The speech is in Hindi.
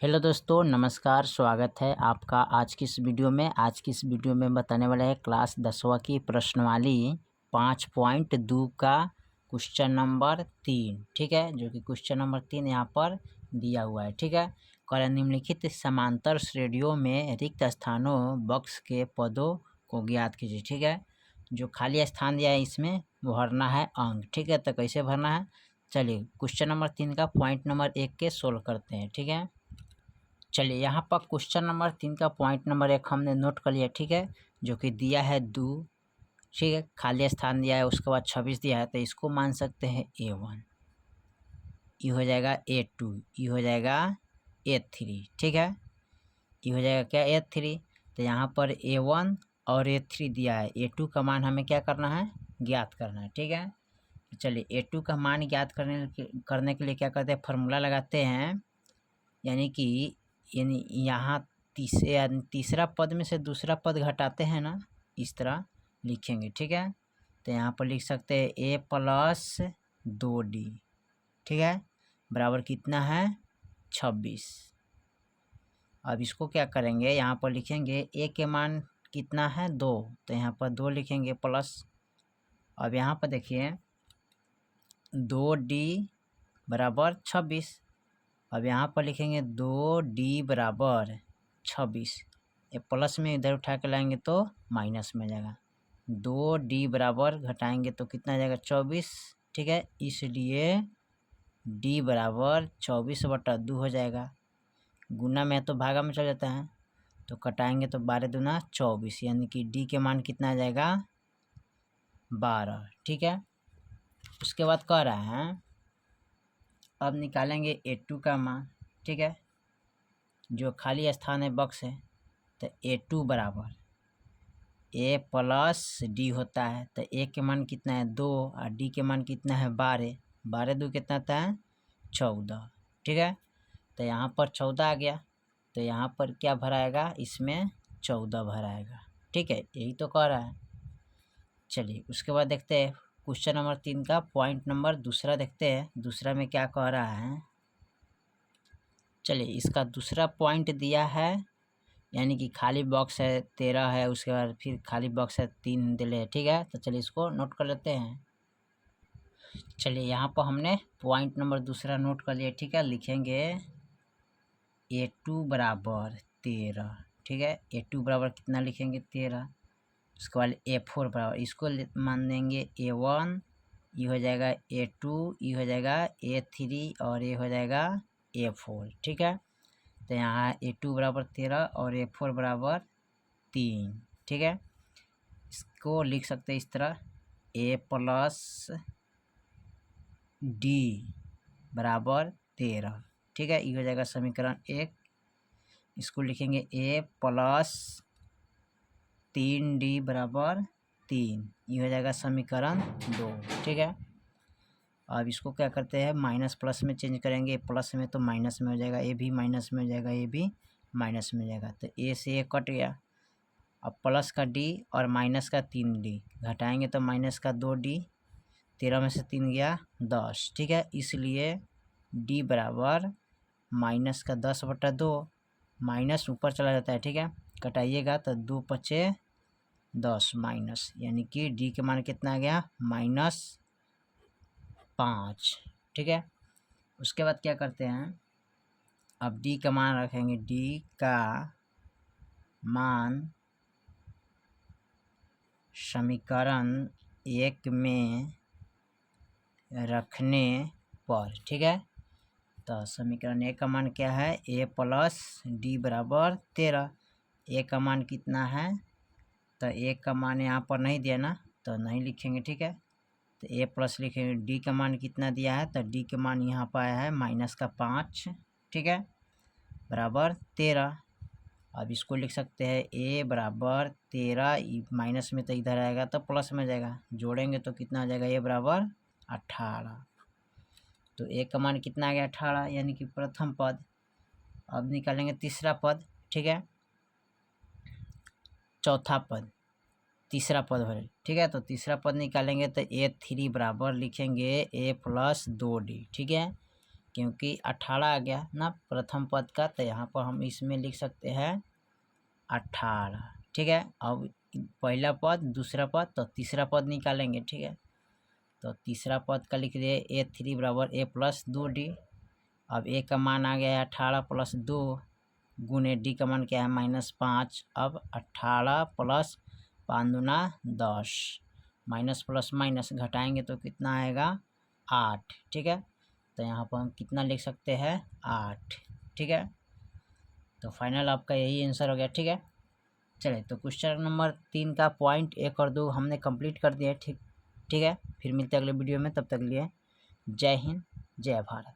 हेलो दोस्तों, नमस्कार। स्वागत है आपका आज की इस वीडियो में। आज की इस वीडियो में बताने वाला है क्लास 10वीं की प्रश्नवाली 5.2 का क्वेश्चन नंबर 3। ठीक है, जो कि क्वेश्चन नंबर 3 यहाँ पर दिया हुआ है। ठीक है, कह निम्नलिखित समांतर श्रेणियों में रिक्त स्थानों बॉक्स के पदों को ज्ञात कीजिए। ठीक है, जो खाली स्थान दिया है इसमें भरना है अंक। ठीक है, तो कैसे भरना है, चलिए क्वेश्चन नंबर 3 का पॉइंट नंबर 1 के सोल्व करते हैं। ठीक है, चलिए यहाँ पर क्वेश्चन नंबर 3 का पॉइंट नंबर 1 हमने नोट कर लिया। ठीक है, जो कि दिया है 2। ठीक है, खाली स्थान दिया है, उसके बाद 26 दिया है, तो इसको मान सकते हैं A1, ये हो जाएगा A2, ये हो जाएगा A3। ठीक है, ये हो जाएगा क्या A3। तो यहाँ पर A1 और A3 दिया है, A2 का मान हमें क्या करना है, ज्ञात करना है। ठीक है, चलिए A2 का मान ज्ञात करने के लिए क्या करते हैं, फार्मूला लगाते हैं। यानी यहाँ तीसरा पद में से दूसरा पद घटाते हैं ना, इस तरह लिखेंगे। ठीक है, तो यहाँ पर लिख सकते हैं A+2D। ठीक है, बराबर कितना है 26। अब इसको क्या करेंगे, यहाँ पर लिखेंगे A के मान कितना है 2, तो यहाँ पर 2 लिखेंगे प्लस। अब यहाँ पर देखिए 2D बराबर 26। अब यहाँ पर लिखेंगे 2D बराबर 26। ये प्लस में इधर उठा के लाएंगे तो माइनस में जाएगा। 2D बराबर घटाएंगे तो कितना आ जाएगा 24। ठीक है, इसलिए D बराबर 24/2 हो जाएगा। गुना में तो भागा में चल जाता है, तो कटाएंगे तो 12 दूना 24, यानी कि D के मान कितना आ जाएगा 12। ठीक है, उसके बाद कह रहा है अब निकालेंगे A2 का मान। ठीक है, जो खाली स्थान है बॉक्स है, तो A2 बराबर A+D होता है। तो A के मान कितना है 2 और D के मान कितना है 12। 12 2 कितना आता है 14। ठीक है, तो यहाँ पर 14 आ गया, तो यहाँ पर क्या भराएगा, इसमें 14 भराएगा। ठीक है, यही तो कह रहा है। चलिए उसके बाद देखते हैं क्वेश्चन नंबर 3 का पॉइंट नंबर दूसरा देखते हैं। दूसरा में क्या कह रहा है, चलिए इसका दूसरा पॉइंट दिया है, यानी कि खाली बॉक्स है 13 है, उसके बाद फिर खाली बॉक्स है 3 दिले। ठीक है, तो चलिए इसको नोट कर लेते हैं। चलिए यहाँ पर हमने पॉइंट नंबर दूसरा नोट कर लिया। ठीक है, लिखेंगे A2 बराबर 13। ठीक है, A2 बराबर कितना लिखेंगे 13। उसके बाद A4 बराबर, इसको मान देंगे A1, ये हो जाएगा A2, ये हो जाएगा A3 और ये हो जाएगा A4। ठीक है, तो यहाँ A2 बराबर 13 और A4 बराबर 3। ठीक है, इसको लिख सकते हैं इस तरह A+D बराबर 13। ठीक है, ये हो जाएगा समीकरण 1। इसको लिखेंगे A+3D बराबर 3, ये हो जाएगा समीकरण 2। ठीक है, अब इसको क्या करते हैं, माइनस प्लस में चेंज करेंगे। प्लस में तो माइनस में हो जाएगा, ए भी माइनस में हो जाएगा, ए भी माइनस में हो जाएगा, तो ए से ए कट गया। अब प्लस का डी और माइनस का 3D घटाएंगे तो माइनस का 2D, 13 में से 3 गया 10। ठीक है, इसलिए डी बराबर माइनस का 10/2, माइनस ऊपर चला जाता है। ठीक है, कटाइएगा तो 2 × 10 माइनस, यानी कि डी के मान कितना आ गया -5। ठीक है, उसके बाद क्या करते हैं, अब डी का मान रखेंगे। डी का मान समीकरण 1 में रखने पर, ठीक है, तो समीकरण 1 का मान क्या है, A+D बराबर 13। ए का मान कितना है, तो ए का मान यहाँ पर नहीं दिया ना, तो नहीं लिखेंगे। ठीक है, तो A+ लिखेंगे। डी का मान कितना दिया है, तो डी के मान यहाँ पर आया है -5। ठीक है, बराबर 13। अब इसको लिख सकते हैं A बराबर 13, माइनस में तो इधर आएगा तो प्लस में जाएगा, जोड़ेंगे तो कितना आ जाएगा, A बराबर 18। तो A का मान कितना आ गया 18, यानी कि प्रथम पद। अब निकालेंगे तीसरा पद। ठीक है, चौथा पद तीसरा पद भरे। ठीक है, तो तीसरा पद निकालेंगे तो A3 बराबर लिखेंगे A+2D। ठीक है, क्योंकि 18 आ गया ना प्रथम पद का, तो यहाँ पर हम इसमें लिख सकते हैं 18। ठीक है, अब पहला पद, दूसरा पद, तो तीसरा पद निकालेंगे। ठीक है, तो तीसरा पद का लिख दिए A3 बराबर A प्लस 2D। अब A का मान आ गया है 18 प्लस 2 गुने D का मान क्या है -5। अब 18 प्लस 5 दूना 10, माइनस प्लस माइनस घटाएंगे तो कितना आएगा 8। ठीक है, तो यहाँ पर हम कितना लिख सकते हैं 8। ठीक है, तो फाइनल आपका यही आंसर हो गया। ठीक है, चलिए तो क्वेश्चन नंबर 3 का पॉइंट 1 और 2 हमने कंप्लीट कर दिया। ठीक है, फिर मिलते हैं अगले वीडियो में, तब तक के लिए जय हिंद, जय भारत।